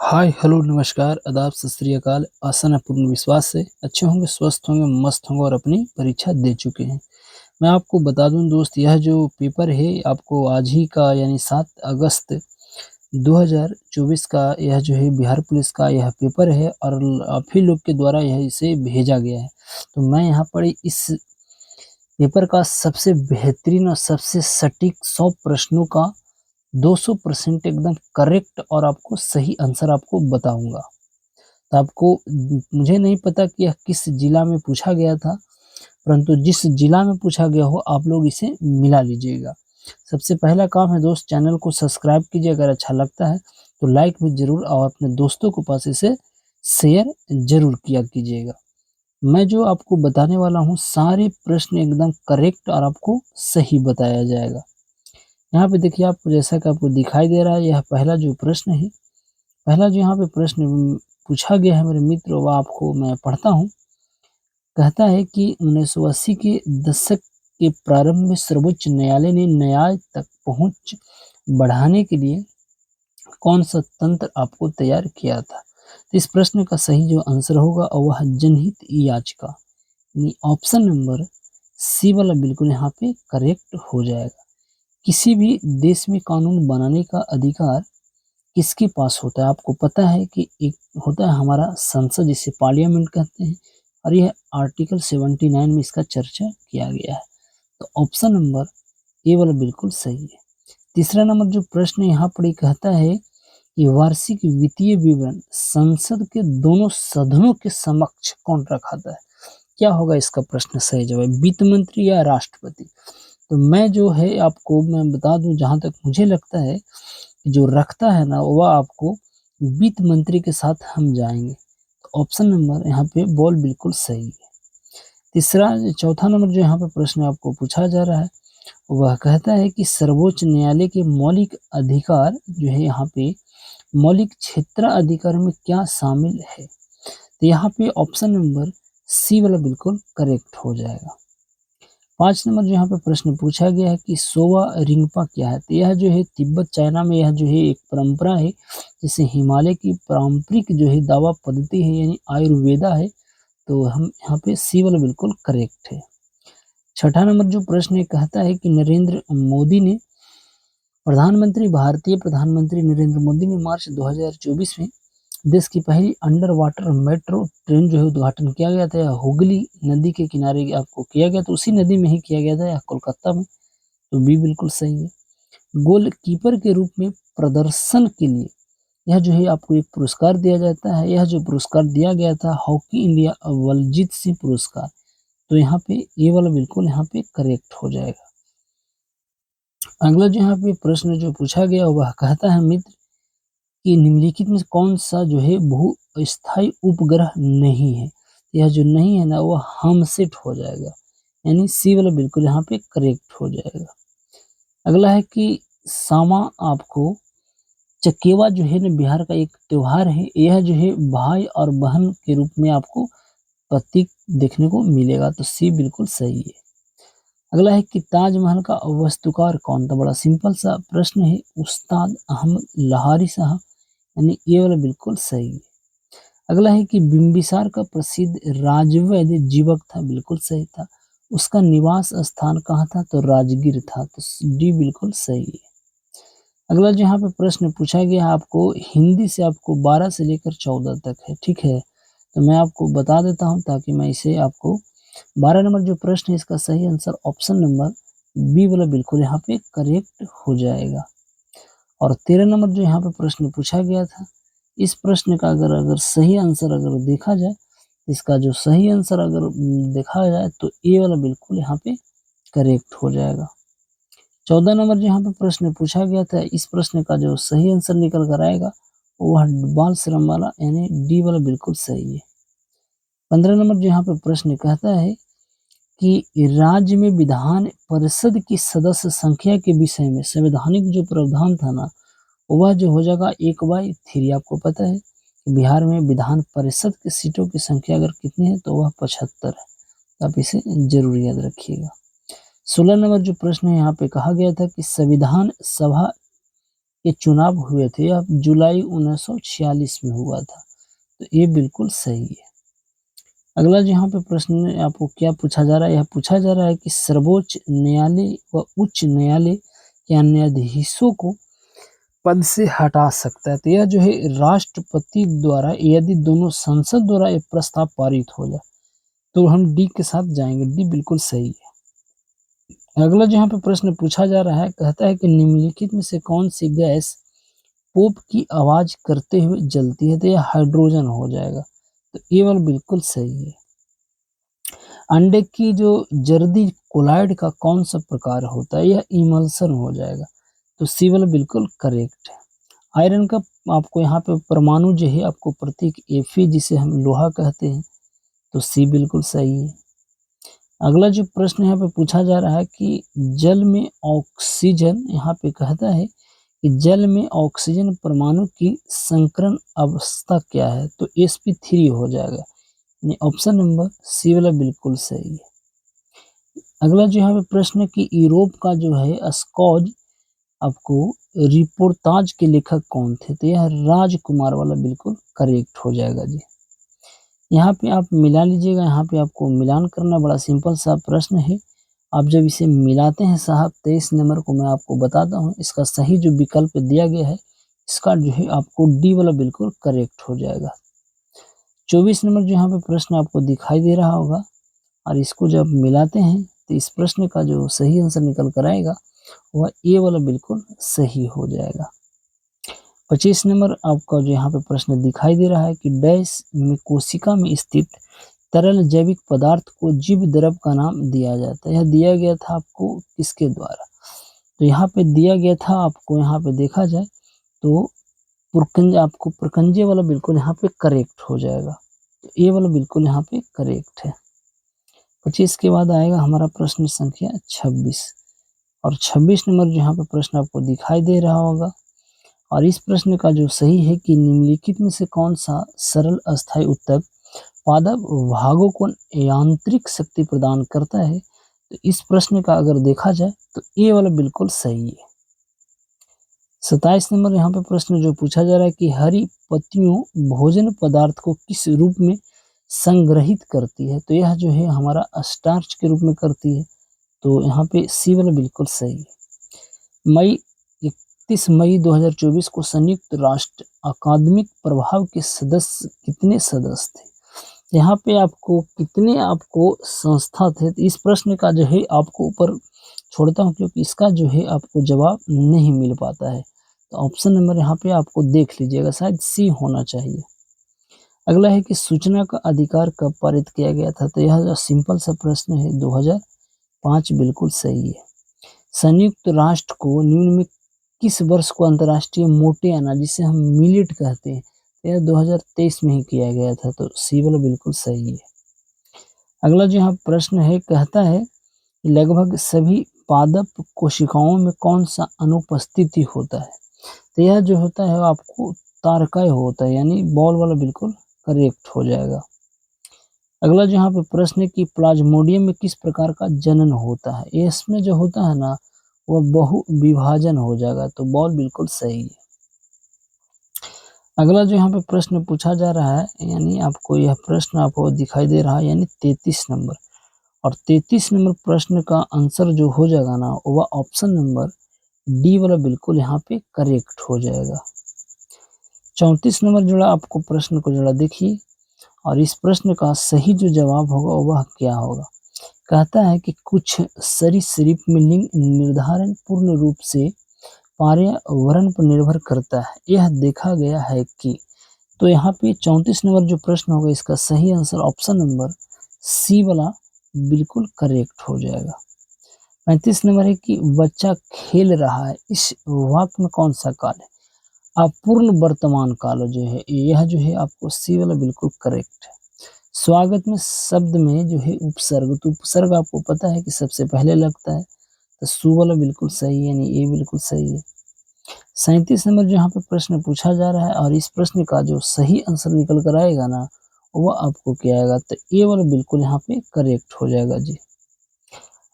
Hi hello नमस्कार आदाब सत श्री अकाल। आशा है पूर्ण विश्वास से अच्छे होंगे, स्वस्थ होंगे, मस्त होंगे और अपनी परीक्षा दे चुके हैं। मैं आपको बता दूं दोस्त, यह जो पेपर है आपको आज ही का यानी 7 अगस्त 2024 का यह जो है बिहार पुलिस का यह पेपर है और आप ही लोग के द्वारा यह इसे भेजा गया है। तो मैं यहाँ पर इस पेपर का सबसे बेहतरीन और सबसे सटीक 100 प्रश्नों का 200% एकदम करेक्ट और आपको सही आंसर आपको बताऊंगा। तो आपको मुझे नहीं पता कि यह किस जिला में पूछा गया था, परंतु जिस जिला में पूछा गया हो आप लोग इसे मिला लीजिएगा। सबसे पहला काम है दोस्त, चैनल को सब्सक्राइब कीजिए, अगर अच्छा लगता है तो लाइक भी ज़रूर और अपने दोस्तों को पास इसे शेयर ज़रूर किया कीजिएगा। मैं जो आपको बताने वाला हूँ सारे प्रश्न एकदम करेक्ट और आपको सही बताया जाएगा। यहाँ पे देखिए, आपको जैसा कि आपको दिखाई दे रहा है, यह पहला जो प्रश्न है, पहला जो यहाँ पे प्रश्न पूछा गया है मेरे मित्र, वह आपको मैं पढ़ता हूँ। कहता है कि 1980 के दशक के प्रारंभ में सर्वोच्च न्यायालय ने न्याय तक पहुंच बढ़ाने के लिए कौन सा तंत्र आपको तैयार किया था। तो इस प्रश्न का सही जो आंसर होगा वह जनहित याचिका, यानी ऑप्शन नंबर सी वाला बिल्कुल यहाँ पे करेक्ट हो जाएगा। किसी भी देश में कानून बनाने का अधिकार किसके पास होता है? आपको पता है कि एक होता है हमारा संसद, जिसे पार्लियामेंट कहते हैं, और यह आर्टिकल 79 में इसका चर्चा किया गया है। तो ऑप्शन नंबर ए वाला बिल्कुल सही है। तीसरा नंबर जो प्रश्न यहाँ पर ये कहता है कि वार्षिक वित्तीय विवरण संसद के दोनों सदनों के समक्ष कौन रखाता है? क्या होगा इसका प्रश्न सही जवाब, वित्त मंत्री या राष्ट्रपति? तो मैं जो है आपको मैं बता दूं, जहां तक मुझे लगता है जो रखता है ना वह आपको वित्त मंत्री के साथ हम जाएंगे। तो ऑप्शन नंबर यहाँ पे बॉल बिल्कुल सही है। तीसरा चौथा नंबर जो यहाँ पे प्रश्न आपको पूछा जा रहा है वह कहता है कि सर्वोच्च न्यायालय के मौलिक अधिकार जो है यहाँ पे मौलिक क्षेत्राधिकार में क्या शामिल है? तो यहाँ पे ऑप्शन नंबर सी वाला बिल्कुल करेक्ट हो जाएगा। 5 नंबर जो यहाँ पे प्रश्न पूछा गया है कि सोवा रिंगपा क्या है? तो यह जो है तिब्बत चाइना में यह जो है एक परंपरा है, जिसे हिमालय की पारंपरिक जो है दावा पद्धति है, यानी आयुर्वेदा है। तो हम यहाँ पे सी वाला बिल्कुल करेक्ट है। छठा नंबर जो प्रश्न है कहता है कि भारतीय प्रधानमंत्री नरेंद्र मोदी ने मार्च 2024 में देश की पहली अंडर वाटर मेट्रो ट्रेन जो है उद्घाटन किया गया था, या हुगली नदी के किनारे आपको किया गया, तो उसी नदी में ही किया गया था, या कोलकाता में? तो बी बिल्कुल सही है। गोलकीपर के रूप में प्रदर्शन के लिए यह जो है आपको एक पुरस्कार दिया जाता है। यह जो पुरस्कार दिया गया था हॉकी इंडिया बलजीत सिंह पुरस्कार। तो यहाँ पे ये वाला बिल्कुल यहाँ पे करेक्ट हो जाएगा। अगला जो यहाँ पे प्रश्न जो पूछा गया वह कहता है मित्र कि निम्नलिखित में कौन सा जो है भू स्थायी उपग्रह नहीं है? यह जो नहीं है ना वह हमसेट हो जाएगा, यानी सी वाला बिल्कुल यहाँ पे करेक्ट हो जाएगा। अगला है कि सामा आपको चकेवा जो है ना बिहार का एक त्योहार है, यह जो है भाई और बहन के रूप में आपको प्रतीक देखने को मिलेगा। तो सी बिल्कुल सही है। अगला है कि ताजमहल का वास्तुकार कौन था? बड़ा सिंपल सा प्रश्न है, उस्ताद अहमद लाहौरी साहब, यानी ये वाला बिल्कुल सही है। अगला है कि बिंबिसार का प्रसिद्ध राजवैद्य जीवक था, बिल्कुल सही था। उसका निवास स्थान कहाँ था? तो राजगीर था। तो डी बिल्कुल सही है। अगला जो यहाँ पे प्रश्न पूछा गया है आपको हिंदी से, आपको 12 से लेकर 14 तक है, ठीक है? तो मैं आपको बता देता हूँ ताकि मैं इसे आपको 12 नंबर जो प्रश्न है इसका सही आंसर ऑप्शन नंबर बी वाला बिल्कुल यहाँ पे करेक्ट हो जाएगा। और 13 नंबर जो यहाँ पे प्रश्न पूछा गया था, इस प्रश्न का अगर अगर सही आंसर अगर देखा जाए, इसका जो सही आंसर अगर देखा जाए तो ए वाला बिल्कुल यहाँ पे करेक्ट हो जाएगा। 14 नंबर जो यहाँ पे प्रश्न पूछा गया था, इस प्रश्न का जो सही आंसर निकल कर आएगा वह बाल श्रम वाला, यानी डी वाला बिल्कुल सही है। 15 नंबर जो यहाँ पे प्रश्न कहता है कि राज्य में विधान परिषद की सदस्य संख्या के विषय में संवैधानिक जो प्रावधान था ना वह जो हो जाएगा 1/3। आपको पता है कि बिहार में विधान परिषद की सीटों की संख्या अगर कितनी है तो वह 75 है। तो आप इसे जरूर याद रखिएगा। 16 नंबर जो प्रश्न है यहाँ पे कहा गया था कि संविधान सभा ये चुनाव हुए थे, यह जुलाई 1946 में हुआ था। तो ये बिल्कुल सही है। अगला जो यहाँ पे प्रश्न आपको क्या पूछा जा रहा है, यह पूछा जा रहा है कि सर्वोच्च न्यायालय व उच्च न्यायालय के न्यायाधीशों को पद से हटा सकता है। तो यह जो है राष्ट्रपति द्वारा, यदि दोनों संसद द्वारा एक प्रस्ताव पारित हो जाए, तो हम डी के साथ जाएंगे। डी बिल्कुल सही है। अगला जो यहाँ पे प्रश्न पूछा जा रहा है, कहता है कि निम्नलिखित में से कौन सी गैस पोप की आवाज करते हुए जलती है। तो यह हाइड्रोजन हो जाएगा। तो ये वाला बिल्कुल सही है। अंडे की जो जर्दी कोलाइड का कौन सा प्रकार होता है, यह इमल्सन हो जाएगा। तो सी वाला बिल्कुल करेक्ट है। आयरन का आपको यहाँ पे परमाणु जो है आपको प्रतीक Fe, जिसे हम लोहा कहते हैं। तो सी बिल्कुल सही है। अगला जो प्रश्न यहाँ पे पूछा जा रहा है कि जल में ऑक्सीजन, यहाँ पे कहता है कि जल में ऑक्सीजन परमाणु की संकरण अवस्था क्या है। तो sp3 हो जाएगा। ऑप्शन नंबर सी वाला बिल्कुल सही है। अगला जो यहाँ पे प्रश्न है कि यूरोप का जो है स्कॉज आपको रिपोर्ताज के लेखक कौन थे। तो यह राजकुमार वाला बिल्कुल करेक्ट हो जाएगा जी। यहाँ पे आप मिला लीजिएगा। यहाँ पे आपको मिलान करना बड़ा सिंपल सा प्रश्न है। आप जब इसे मिलाते हैं साहब, 23 नंबर को मैं आपको बताता हूँ, इसका सही जो विकल्प दिया गया है, इसका जो है आपको डी वाला बिल्कुल करेक्ट हो जाएगा। 24 नंबर जो यहाँ पे प्रश्न आपको दिखाई दे रहा होगा, और इसको जब मिलाते हैं तो इस प्रश्न का जो सही आंसर निकल कर आएगा वह ए वाला बिल्कुल सही हो जाएगा। 25 नंबर आपका जो यहाँ पे प्रश्न दिखाई दे रहा है कि डैश में कोशिका में स्थित तरल जैविक पदार्थ को जीव द्रव का नाम दिया जाता है। यह दिया गया था आपको किसके द्वारा। तो यहाँ पे दिया गया था आपको, यहाँ पे देखा जाए तो आपको प्रकंजे वाला बिल्कुल यहाँ पे करेक्ट हो जाएगा। तो ये वाला बिल्कुल यहाँ पे करेक्ट है। 25 के बाद आएगा हमारा प्रश्न संख्या 26, और 26 नंबर जो यहाँ पे प्रश्न आपको दिखाई दे रहा होगा, और इस प्रश्न का जो सही है कि निम्नलिखित में से कौन सा सरल अस्थायी उत्तक पादप भागों को यांत्रिक शक्ति प्रदान करता है। तो इस प्रश्न का अगर देखा जाए तो ये वाला बिल्कुल सही है। 27 नंबर यहाँ पे प्रश्न जो पूछा जा रहा है कि हरी पत्तियों भोजन पदार्थ को किस रूप में संग्रहित करती है। तो यह जो है हमारा स्टार्च के रूप में करती है। तो यहाँ पे सी वाला बिल्कुल सही है। 31 मई 2024 को संयुक्त राष्ट्र अकादमिक प्रभाव के सदस्य कितने सदस्य थे। यहाँ पे आपको कितने आपको संस्था थे। तो इस प्रश्न का जो है आपको ऊपर छोड़ता हूँ, क्योंकि इसका जो है आपको जवाब नहीं मिल पाता है। तो ऑप्शन नंबर यहाँ पे आपको देख लीजिएगा, शायद सी होना चाहिए। अगला है कि सूचना का अधिकार कब पारित किया गया था। तो यह जो सिंपल सा प्रश्न है 2005 बिल्कुल सही है। संयुक्त राष्ट्र को निम्न में किस वर्ष को अंतर्राष्ट्रीय मोटे अनाज, जिसे हम मिलेट कहते हैं, यह 2023 में ही किया गया था। तो सी वाला बिल्कुल सही है। अगला जो यहाँ प्रश्न है, कहता है कि लगभग सभी पादप कोशिकाओं में कौन सा अनुपस्थिति होता है। तो यह जो होता है आपको तारकाय होता है, यानी बॉल वाला बिल्कुल करेक्ट हो जाएगा। अगला जो यहाँ पे प्रश्न है कि प्लाज्मोडियम में किस प्रकार का जनन होता है। इसमें जो होता है ना वह बहु विभाजन हो जाएगा। तो बॉल बिल्कुल सही है। अगला जो यहाँ पे प्रश्न पूछा जा रहा है, यानी आपको यह प्रश्न आपको दिखाई दे रहा है, यानी 33 नंबर, और 33 नंबर प्रश्न का आंसर जो हो जाएगा ना वह ऑप्शन नंबर डी वाला बिल्कुल यहाँ पे करेक्ट हो जाएगा। 34 नंबर जोड़ा आपको प्रश्न को जोड़ा देखिए, और इस प्रश्न का सही जो जवाब होगा वह क्या होगा। कहता है कि कुछ सरीसृप में लिंग निर्धारण पूर्ण रूप से पर्यावरण पर निर्भर करता है, यह देखा गया है कि। तो यहाँ पे 34 नंबर जो प्रश्न होगा, इसका सही आंसर ऑप्शन नंबर सी वाला बिल्कुल करेक्ट हो जाएगा। 35 नंबर है कि बच्चा खेल रहा है, इस वाक्य में कौन सा काल है। अपूर्ण वर्तमान काल जो है, यह जो है आपको सी वाला बिल्कुल करेक्ट है। स्वागत में शब्द में जो है उपसर्ग, तो उपसर्ग आपको पता है कि सबसे पहले लगता है। तो सु वाला बिल्कुल सही है, यानी ए बिल्कुल सही है। 37 नंबर जो यहाँ पे प्रश्न पूछा जा रहा है, और इस प्रश्न का जो सही आंसर निकल कर आएगा ना वह आपको क्या आएगा। तो ए वाला बिल्कुल यहाँ पे करेक्ट हो जाएगा जी।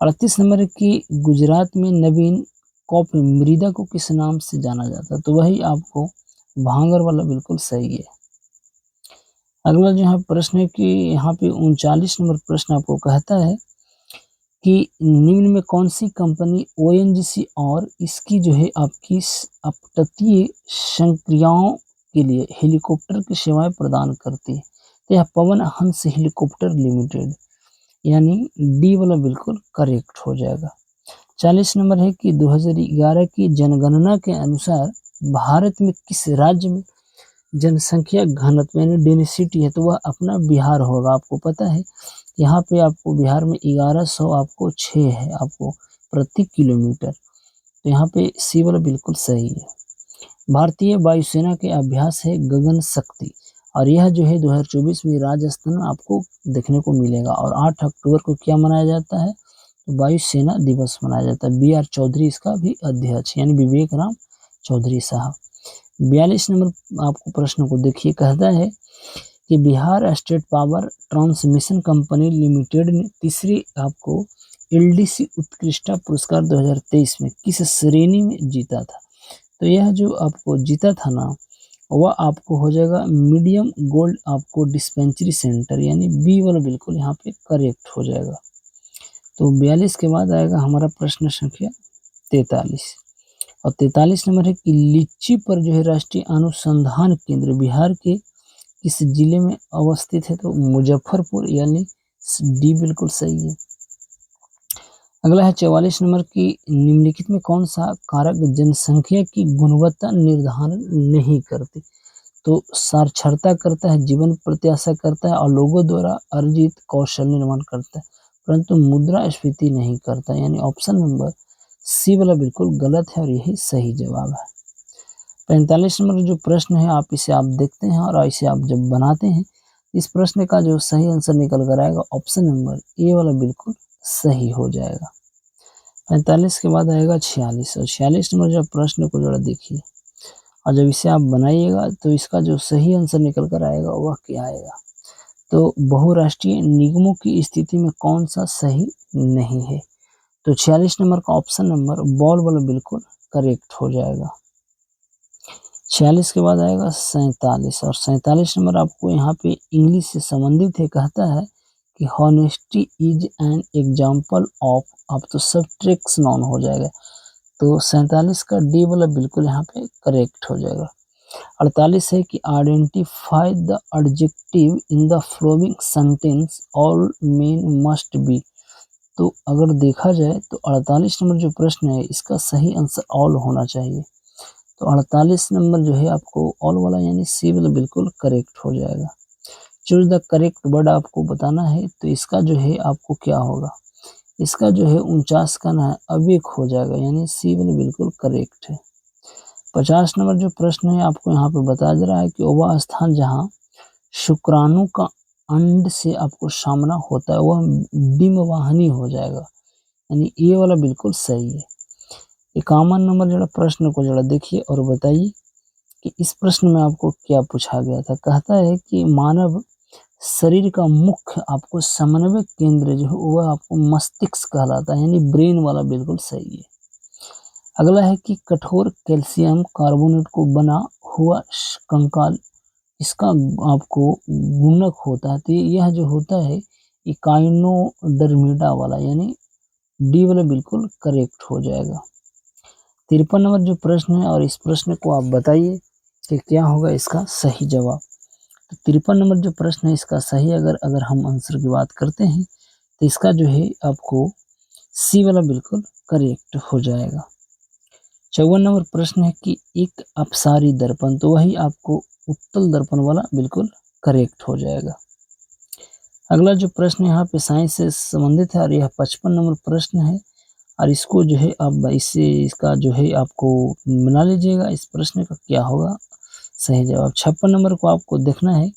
38 नंबर है कि गुजरात में नवीन कॉफी मृदा को किस नाम से जाना जाता है? तो वही आपको भांगर वाला बिल्कुल सही है। अगला जो यहाँ प्रश्न है कि यहाँ पे 39 नंबर प्रश्न आपको कहता है कि निम्न में कौन सी कंपनी ओएनजीसी और इसकी जो है आपकी अपतटीय संक्रियाओं के लिए हेलीकॉप्टर की सेवाएं प्रदान करती है? तो यह पवन हंस हेलीकॉप्टर लिमिटेड, यानी डी वाला बिल्कुल करेक्ट हो जाएगा। 40 नंबर है कि 2011 की जनगणना के अनुसार भारत में किस राज्य में जनसंख्या घनत्व यानी डेंसिटी है? तो वह अपना बिहार होगा। आपको पता है यहाँ पे आपको बिहार में 1100 आपको 6 है आपको प्रति किलोमीटर, तो यहाँ पे सी वाला बिल्कुल सही है। भारतीय वायुसेना के अभ्यास है गगन शक्ति, और यह जो है 2024 में राजस्थान में आपको देखने को मिलेगा। और 8 अक्टूबर को क्या मनाया जाता है? तो वायुसेना दिवस मनाया जाता है। बी आर चौधरी इसका भी अध्यक्ष यानी विवेक राम चौधरी साहब। 42 नंबर आपको प्रश्न को देखिए, कहता है कि Bihar state power transmission company limited ने तीसरी आपको एलडीसी उत्कृष्टता पुरस्कार 2023 में किस श्रेणी में जीता था? तो यह जो आपको जीता था ना, वह आपको हो जाएगा मीडियम गोल्ड आपको डिस्पेंसरी सेंटर, यानी बी वाला बिल्कुल यहाँ पे करेक्ट हो जाएगा। तो 42 के बाद आएगा हमारा प्रश्न संख्या 43, और 43 नंबर है कि लीची पर जो है राष्ट्रीय अनुसंधान केंद्र बिहार के किस जिले में अवस्थित है? तो मुजफ्फरपुर, यानी डी बिल्कुल सही है। अगला है 44 नंबर की निम्नलिखित में कौन सा कारक जनसंख्या की गुणवत्ता निर्धारण नहीं करती? तो साक्षरता करता है, जीवन प्रत्याशा करता है और लोगों द्वारा अर्जित कौशल निर्माण करता है, परंतु मुद्रास्फीति नहीं करता, यानी ऑप्शन नंबर सी वाला बिल्कुल गलत है और यही सही जवाब है। 45 नंबर जो प्रश्न है आप देखते हैं और इसे आप जब बनाते हैं, इस प्रश्न का जो सही आंसर निकल कर आएगा ऑप्शन नंबर ए वाला बिल्कुल सही हो जाएगा। 45 के बाद आएगा 46, और 46 नंबर जो प्रश्न को जरा देखिए, और जब इसे आप बनाइएगा तो इसका जो सही आंसर निकल कर आएगा वह क्या आएगा? तो बहुराष्ट्रीय निगमों की स्थिति में कौन सा सही नहीं है? तो 46 नंबर का ऑप्शन नंबर बॉल वाला बिल्कुल करेक्ट हो जाएगा। 46 के बाद आएगा 47, और 47 नंबर आपको यहाँ पे इंग्लिश से संबंधित है, कहता है कि honesty is an example of, अब तो सब्ट्रैक्शन नाउन हो जाएगा। तो 47 का डी वाला बिल्कुल यहाँ पे करेक्ट हो जाएगा। 48 है कि identify the adjective in the following sentence all main must be. तो अगर देखा जाए तो 48 नंबर जो प्रश्न है इसका सही आंसर ऑल होना चाहिए। तो 48 नंबर जो है आपको ऑल वाला यानी सी वाला बिल्कुल करेक्ट हो जाएगा। चूज द करेक्ट वर्ड आपको बताना है, तो इसका जो है आपको क्या होगा? इसका जो है 49 का ना अवेक हो जाएगा, यानी सी वाला बिल्कुल करेक्ट है। 50 नंबर जो प्रश्न है आपको यहाँ पे बताया जा रहा है कि वह स्थान जहाँ शुक्राणु का अंड से आपको सामना होता है वह डिम्बवाहिनी हो जाएगा, यानी ये वाला बिल्कुल सही है। 51 नंबर जरा प्रश्न को जरा देखिए और बताइए कि इस प्रश्न में आपको क्या पूछा गया था। कहता है कि मानव शरीर का मुख्य आपको समन्वय केंद्र जो है वह आपको मस्तिष्क कहलाता है, यानी ब्रेन वाला बिल्कुल सही है। अगला है कि कठोर कैल्शियम कार्बोनेट को बना हुआ कंकाल इसका आपको गुणक होता है, तो यह जो होता है इकाइनोडर्मिडा वाला, यानी डी वाला बिल्कुल करेक्ट हो जाएगा। 53 नंबर जो प्रश्न है और इस प्रश्न को आप बताइए कि क्या होगा इसका सही जवाब। तो 53 नंबर जो प्रश्न है इसका सही अगर हम आंसर की बात करते हैं तो इसका जो है आपको सी वाला बिल्कुल करेक्ट हो जाएगा। 54 नंबर प्रश्न है कि एक अपसारी दर्पण, तो वही आपको उत्तल दर्पण वाला बिल्कुल करेक्ट हो जाएगा। अगला जो प्रश्न यहाँ पे साइंस से संबंधित है और यह 55 नंबर प्रश्न है, और इसको जो है अब इसका जो है आपको बना लीजिएगा, इस प्रश्न का क्या होगा सही जवाब। 56 नंबर को आपको देखना है,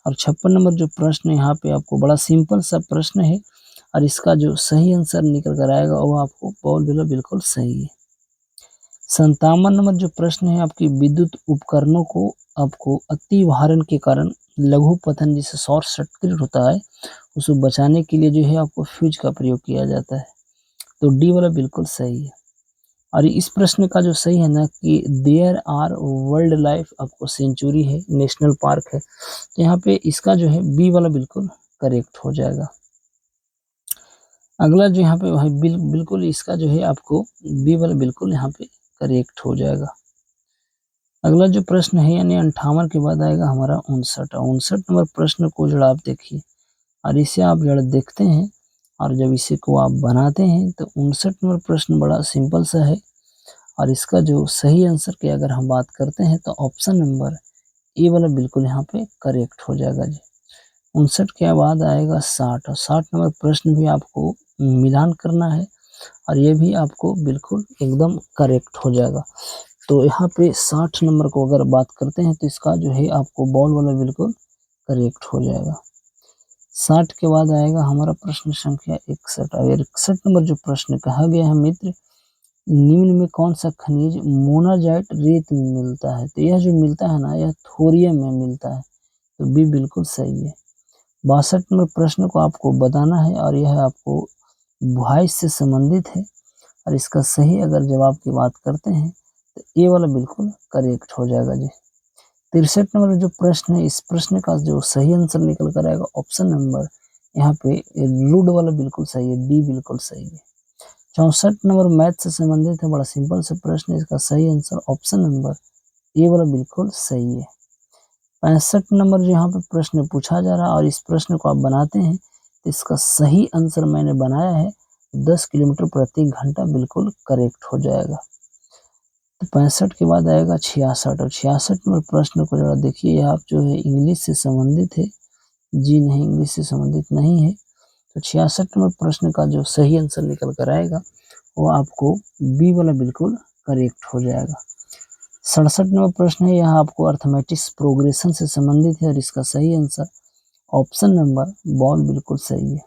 और 56 नंबर जो प्रश्न है यहाँ पे आपको बड़ा सिंपल सा प्रश्न है, और इसका जो सही आंसर निकल कर आएगा वो आपको बॉल वाला बिल्कुल सही है। 57 नंबर जो प्रश्न है आपकी विद्युत उपकरणों को आपको अति भारण के कारण लघु पतन जिससे शॉर्ट सर्किट होता है उसको बचाने के लिए जो है आपको फ्यूज का प्रयोग किया जाता है, तो डी वाला बिल्कुल सही है। और इस प्रश्न का जो सही है ना कि देयर आर वर्ल्ड लाइफ आपको सेंचुरी है, नेशनल पार्क है। तो यहाँ पे इसका जो है बी वाला बिल्कुल करेक्ट हो जाएगा। अगला जो यहाँ पे है बिल्कुल इसका जो है आपको बी वाला बिल्कुल यहाँ पे करेक्ट हो जाएगा। अगला जो प्रश्न है यानी 58 के बाद आएगा हमारा 59 नंबर प्रश्न को जरा आप देखिए और इसे आप जरा देखते हैं और जब इसे को आप बनाते हैं तो 59 नंबर प्रश्न बड़ा सिंपल सा है और इसका जो सही आंसर की अगर हम बात करते हैं तो ऑप्शन नंबर ए वाला बिल्कुल यहाँ पे करेक्ट हो जाएगा जी। 59 के बाद आएगा 60 और 60 नंबर प्रश्न भी आपको मिलान करना है और ये भी आपको बिल्कुल एकदम करेक्ट हो जाएगा। तो यहाँ पे 60 नंबर को अगर बात करते हैं तो इसका जो है आपको बॉल वाला बिल्कुल करेक्ट हो जाएगा। 60 के बाद आएगा हमारा प्रश्न संख्या 61 और 61 नंबर जो प्रश्न कहा गया है मित्र, निम्न में कौन सा खनिज मोनाजाइट रेत में मिलता है? तो यह जो मिलता है ना यह थोरियम में मिलता है, तो बी बिल्कुल सही है। 62 नंबर प्रश्न को आपको बताना है और यह आपको वॉइस से संबंधित है और इसका सही अगर जवाब की बात करते हैं तो ए वाला बिल्कुल करेक्ट हो जाएगा जी। 63 नंबर जो प्रश्न है इस प्रश्न का जो सही आंसर निकल कर आएगा ऑप्शन नंबर यहाँ पे रूड वाला बिल्कुल सही है, डी बिल्कुल सही है। 64 नंबर मैथ से संबंधित है, बड़ा सिंपल से प्रश्न है, इसका सही आंसर ऑप्शन नंबर ए वाला बिल्कुल सही है। 65 नंबर जो यहाँ पे प्रश्न पूछा जा रहा है और इस प्रश्न को आप बनाते हैं तो इसका सही आंसर मैंने बनाया है 10 किलोमीटर प्रति घंटा बिल्कुल करेक्ट हो जाएगा। तो 65 के बाद आएगा 66 और 66 नंबर प्रश्न को जरा देखिए, आप जो है इंग्लिश से संबंधित है, जी नहीं इंग्लिश से संबंधित नहीं है। तो 66 नंबर प्रश्न का जो सही आंसर निकल कर आएगा वो आपको बी वाला बिल्कुल करेक्ट हो जाएगा। 67 नंबर प्रश्न है, यहाँ आपको अर्थमेटिक्स प्रोग्रेशन से संबंधित है और इसका सही आंसर ऑप्शन नंबर बॉल बिल्कुल सही है।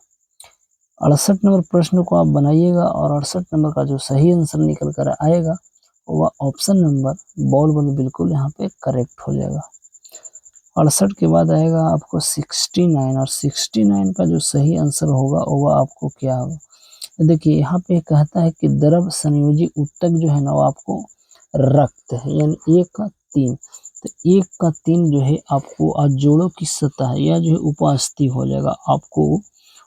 68 नंबर प्रश्न को आप बनाइएगा और 68 नंबर का जो सही आंसर निकल कर आएगा वह ऑप्शन नंबर बॉल वाला बिल्कुल यहाँ पे करेक्ट हो जाएगा। 68 के बाद आएगा आपको 69 और 69 का जो सही आंसर होगा वह आपको क्या होगा। देखिए यहाँ पे कहता है कि द्रव संयोजी उत्तक जो है ना वो आपको रक्त है, यानी 1 का 3, तो 1 का 3 जो है आपको जोड़ों की सतह या जो है उपस्थिति हो जाएगा। आपको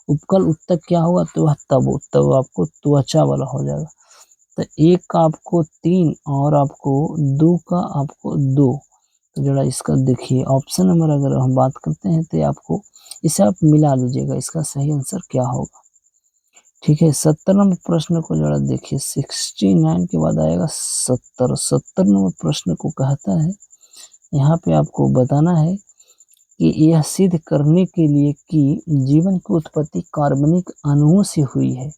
उपकल उत्तक क्या होगा तो वह तब आपको त्वचा वाला हो जाएगा। तो 1 का आपको 3 और आपको 2 का आपको 2, तो जरा इसका देखिए ऑप्शन नंबर अगर हम बात करते हैं तो आपको इसे आप मिला लीजिएगा, इसका सही आंसर क्या होगा। ठीक है, 70 नंबर प्रश्न को जरा देखिए, 69 के बाद आएगा 70 नंबर प्रश्न को कहता है यहाँ पे आपको बताना है कि यह सिद्ध करने के लिए कि जीवन की उत्पत्ति कार्बनिक अणुओं से हुई है,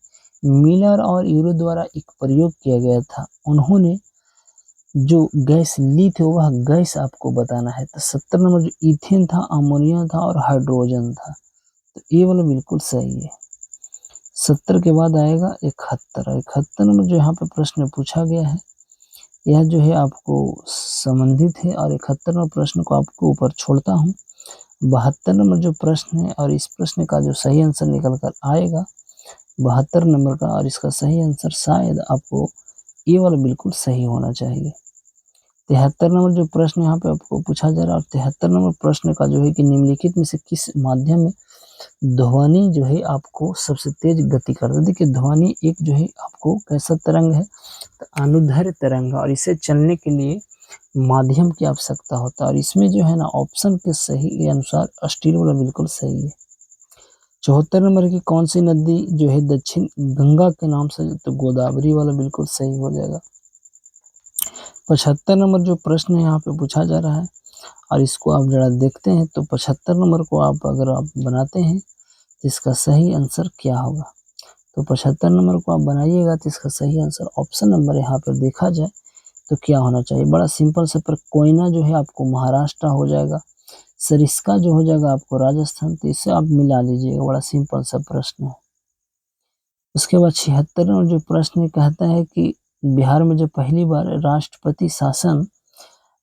मिलर और यूरो द्वारा एक प्रयोग किया गया था। उन्होंने जो गैस ली थी वह गैस आपको बताना है। तो 70 नंबर जो इथेन था, अमोनिया था और हाइड्रोजन था, तो ये वाला बिल्कुल सही है। 70 के बाद आएगा 71 नंबर जो यहाँ पे प्रश्न पूछा गया है यह जो है आपको संबंधित है और 71 नंबर प्रश्न को आपको ऊपर छोड़ता हूँ। 72 नंबर जो प्रश्न है और इस प्रश्न का जो सही आंसर निकल कर आएगा 72 नंबर का, और इसका सही आंसर शायद आपको ये वाला बिल्कुल सही होना चाहिए। 73 नंबर जो प्रश्न यहाँ पे आपको पूछा जा रहा है और 73 नंबर प्रश्न का जो है कि निम्नलिखित में से किस माध्यम में ध्वनि जो है आपको सबसे तेज गति करता है। देखिए ध्वनि एक जो है आपको कैसा तरंग है, तो अनुदैर्ध्य तरंग है और इसे चलने के लिए माध्यम की आवश्यकता होता है और इसमें जो है ना ऑप्शन के सही के अनुसार स्टील वाला बिल्कुल सही है। 74 नंबर की कौन सी नदी जो है दक्षिण गंगा के नाम से, तो गोदावरी वाला बिल्कुल सही हो जाएगा। 75 नंबर जो प्रश्न यहाँ पे पूछा जा रहा है और इसको आप जरा देखते हैं तो 75 नंबर को आप अगर आप बनाते हैं तो इसका सही आंसर क्या होगा। तो 75 नंबर को आप बनाइएगा तो इसका सही आंसर ऑप्शन नंबर यहाँ पर देखा जाए तो क्या होना चाहिए। बड़ा सिंपल से, पर कोयना जो है आपको महाराष्ट्र हो जाएगा, सरिस्का जो हो जाएगा आपको राजस्थान, तो इसे आप मिला लीजिएगा। बड़ा सिंपल सा प्रश्न है। उसके बाद 76 नंबर जो प्रश्न कहता है कि बिहार में जब पहली बार राष्ट्रपति शासन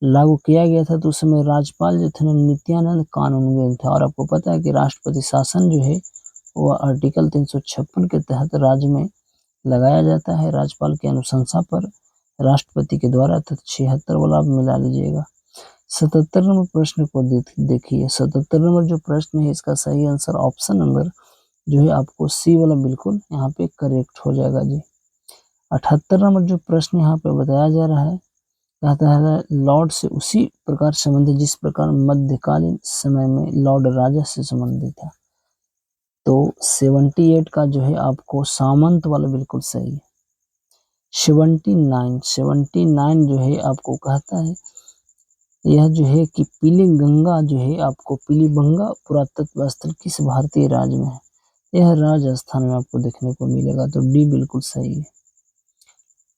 लागू किया गया था तो उस समय राज्यपाल जो थे नित्यानंद कानूनगो थे और आपको पता है कि राष्ट्रपति शासन जो है वो आर्टिकल 356 के तहत राज्य में लगाया जाता है राज्यपाल की अनुशंसा पर। राष्ट्रपति के द्वारा, तथा 76 वाला आप मिला लीजिएगा। 77 नंबर प्रश्न को देखिए। 77 नंबर जो प्रश्न है इसका सही आंसर ऑप्शन नंबर जो है आपको सी वाला बिल्कुल यहाँ पे करेक्ट हो जाएगा जी। 78 नंबर जो प्रश्न यहाँ पे बताया जा रहा है, कहता है लॉर्ड से उसी प्रकार संबंधित जिस प्रकार मध्यकालीन समय में लॉर्ड राजा से संबंधित था। तो 78 का जो है आपको सामंत वाला बिल्कुल सही है। 79 जो है आपको कहता है यह जो है कि पीली गंगा जो है आपको पीलीबंगा पुरातत्व स्थल किस भारतीय राज्य में है। यह राजस्थान में आपको देखने को मिलेगा, तो डी बिल्कुल सही है।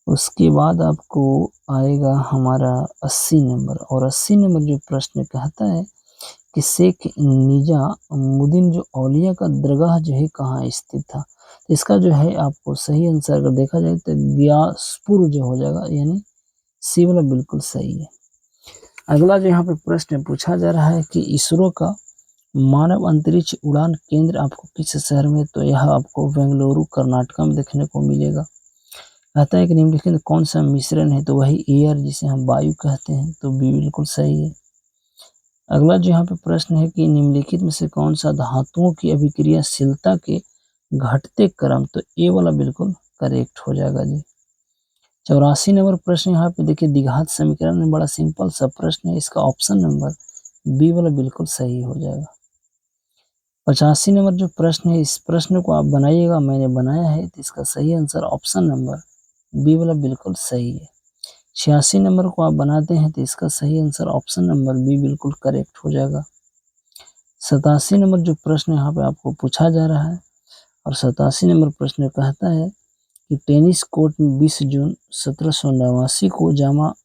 उसके बाद आपको आएगा हमारा 80 नंबर, और 80 नंबर जो प्रश्न कहता है कि शेख निजामुद्दीन जो औलिया का दरगाह जो है कहाँ स्थित था। तो इसका जो है आपको सही आंसर अगर देखा जाए तो ग्यासपुर जो हो जाएगा, यानी सी वाला बिल्कुल सही है। अगला जो यहाँ पे प्रश्न पूछा जा रहा है कि इसरो का मानव अंतरिक्ष उड़ान केंद्र आपको किस शहर में, तो यह आपको बेंगलुरु कर्नाटक में देखने को मिलेगा। कहता है कि निम्नलिखित में कौन सा मिश्रण है, तो वही एयर जिसे हम वायु कहते हैं, तो बी बिल्कुल सही है। अगला जो यहाँ पे प्रश्न है कि निम्नलिखित में से कौन सा धातुओं की अभिक्रियाशीलता के घटते क्रम, तो ए वाला बिल्कुल करेक्ट हो जाएगा जी। 84 नंबर प्रश्न यहाँ पे देखिए, द्विघात समीकरण में बड़ा सिंपल सा प्रश्न है, इसका ऑप्शन नंबर बी वाला बिल्कुल सही हो जाएगा। 85 नंबर जो प्रश्न है, इस प्रश्न को आप बनाइएगा, मैंने बनाया है, तो इसका सही आंसर ऑप्शन नंबर बी वाला बिल्कुल सही है। 86 नंबर को आप बनाते हैं तो इसका सही आंसर ऑप्शन नंबर बी बिल्कुल करेक्ट हो जाएगा। 87 नंबर जो प्रश्न यहाँ पे आपको पूछा जा रहा है, और 87 नंबर प्रश्न कहता है कि टेनिस कोर्ट में 20 जून 1789 को जमा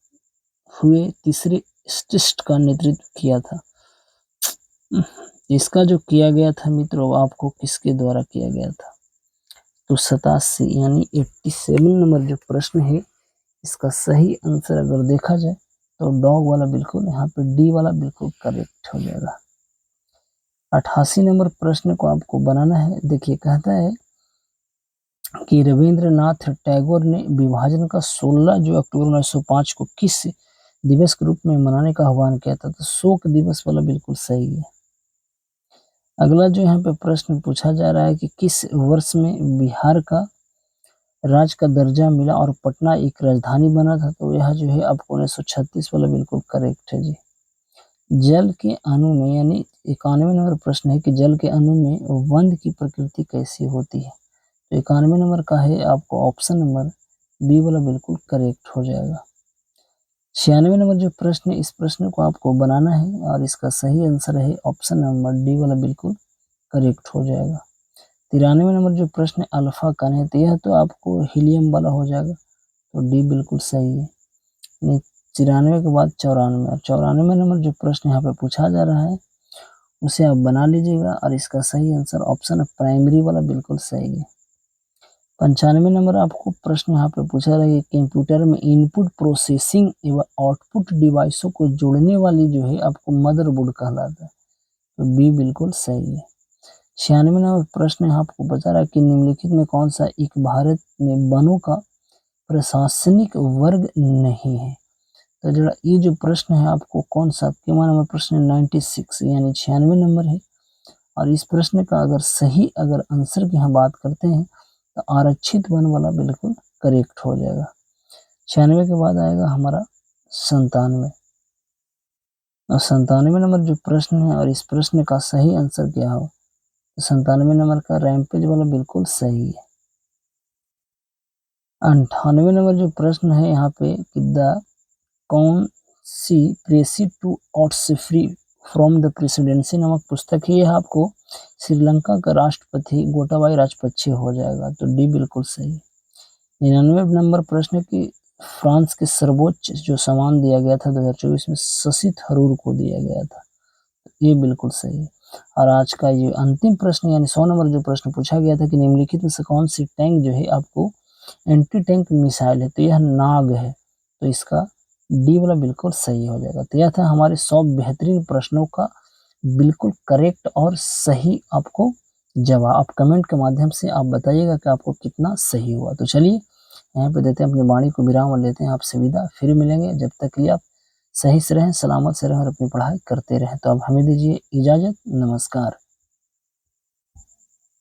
हुए तीसरे टेस्ट का नेतृत्व किया था। इसका जो किया गया था मित्रों, आपको किसके द्वारा किया गया था, तो 87 यानी 87 नंबर जो प्रश्न है, इसका सही आंसर अगर देखा जाए तो डॉग वाला बिल्कुल यहाँ पे डी वाला बिल्कुल करेक्ट हो जाएगा। 88 नंबर प्रश्न को आपको बनाना है। देखिए कहता है कि रविंद्रनाथ टैगोर ने विभाजन का 16 जो अक्टूबर 1905 को किस दिवस के रूप में मनाने का आह्वान किया था, तो शोक दिवस वाला बिल्कुल सही है। अगला जो यहाँ पे प्रश्न पूछा जा रहा है कि किस वर्ष में बिहार का राज्य का दर्जा मिला और पटना एक राजधानी बना था, तो यह जो है आपको 1936 वाला बिल्कुल करेक्ट है जी। जल के अणु में, यानी 91 नंबर प्रश्न है कि जल के अणु में वंद की प्रकृति कैसी होती है, तो 91 नंबर का है आपको ऑप्शन नंबर बी वाला बिल्कुल करेक्ट हो जाएगा। 96 नंबर जो प्रश्न है, इस प्रश्न को आपको बनाना है, और इसका सही आंसर है ऑप्शन नंबर डी वाला बिल्कुल करेक्ट हो जाएगा। 93 नंबर जो प्रश्न है अल्फा कण है, तो यह तो आपको हीलियम वाला हो जाएगा, तो डी बिल्कुल सही है। 93 के बाद 94, और 94 नंबर जो प्रश्न यहाँ पे पूछा जा रहा है उसे आप बना लीजिएगा, और इसका सही आंसर ऑप्शन प्राइमरी वाला बिल्कुल सही है। 95 नंबर आपको प्रश्न यहाँ पे पूछा रहा है कि कंप्यूटर में इनपुट प्रोसेसिंग एवं आउटपुट डिवाइसों को जोड़ने वाली जो है आपको मदरबोर्ड कहलाता है, तो बी बिल्कुल सही है। 96 नंबर प्रश्न यहाँ आपको बता रहा है कि निम्नलिखित में कौन सा एक भारत में वनों का प्रशासनिक वर्ग नहीं है, तो जरा ये जो प्रश्न है आपको कौन सा, कितना नंबर प्रश्न है 96 यानी 96 नंबर है, और इस प्रश्न का अगर आंसर की हम बात करते हैं तो आरक्षित वन वाला बिल्कुल करेक्ट हो जाएगा। 96 के बाद आएगा हमारा 97, और 97 नंबर जो प्रश्न है, और इस प्रश्न का सही आंसर क्या हो, तो 97 नंबर का रैम्पेज वाला बिल्कुल सही है। 98 नंबर जो प्रश्न है यहाँ पे कि द कौन सी प्रेसी टू ऑट्स फ्री फ्रॉम द प्रेसिडेंसी नामक पुस्तक है, यह आपको श्रीलंका का राष्ट्रपति गोटाबाया राजपक्षे हो जाएगा, तो डी बिल्कुल सही। 99 नंबर प्रश्न की फ्रांस के सर्वोच्च जो सम्मान दिया गया था 2024 में शशि थरूर को दिया गया था, तो ये बिल्कुल सही है। और आज का ये अंतिम प्रश्न यानी 100 नंबर जो प्रश्न पूछा गया था कि निम्नलिखित में से कौन सी टैंक जो है आपको एंटी टैंक मिसाइल है, तो यह नाग है, तो इसका डी वाला बिल्कुल सही हो जाएगा। तो यह था हमारे 100 बेहतरीन प्रश्नों का बिल्कुल करेक्ट और सही आपको जवाब। आप कमेंट के माध्यम से आप बताइएगा कि आपको कितना सही हुआ। तो चलिए यहाँ पे देते हैं, अपनी वाणी को विराम और लेते हैं आपसे विदा। फिर मिलेंगे, जब तक के लिए आप सही से रहें, सलामत से रहें और अपनी पढ़ाई करते रहें। तो अब हमें दीजिए इजाज़त, नमस्कार।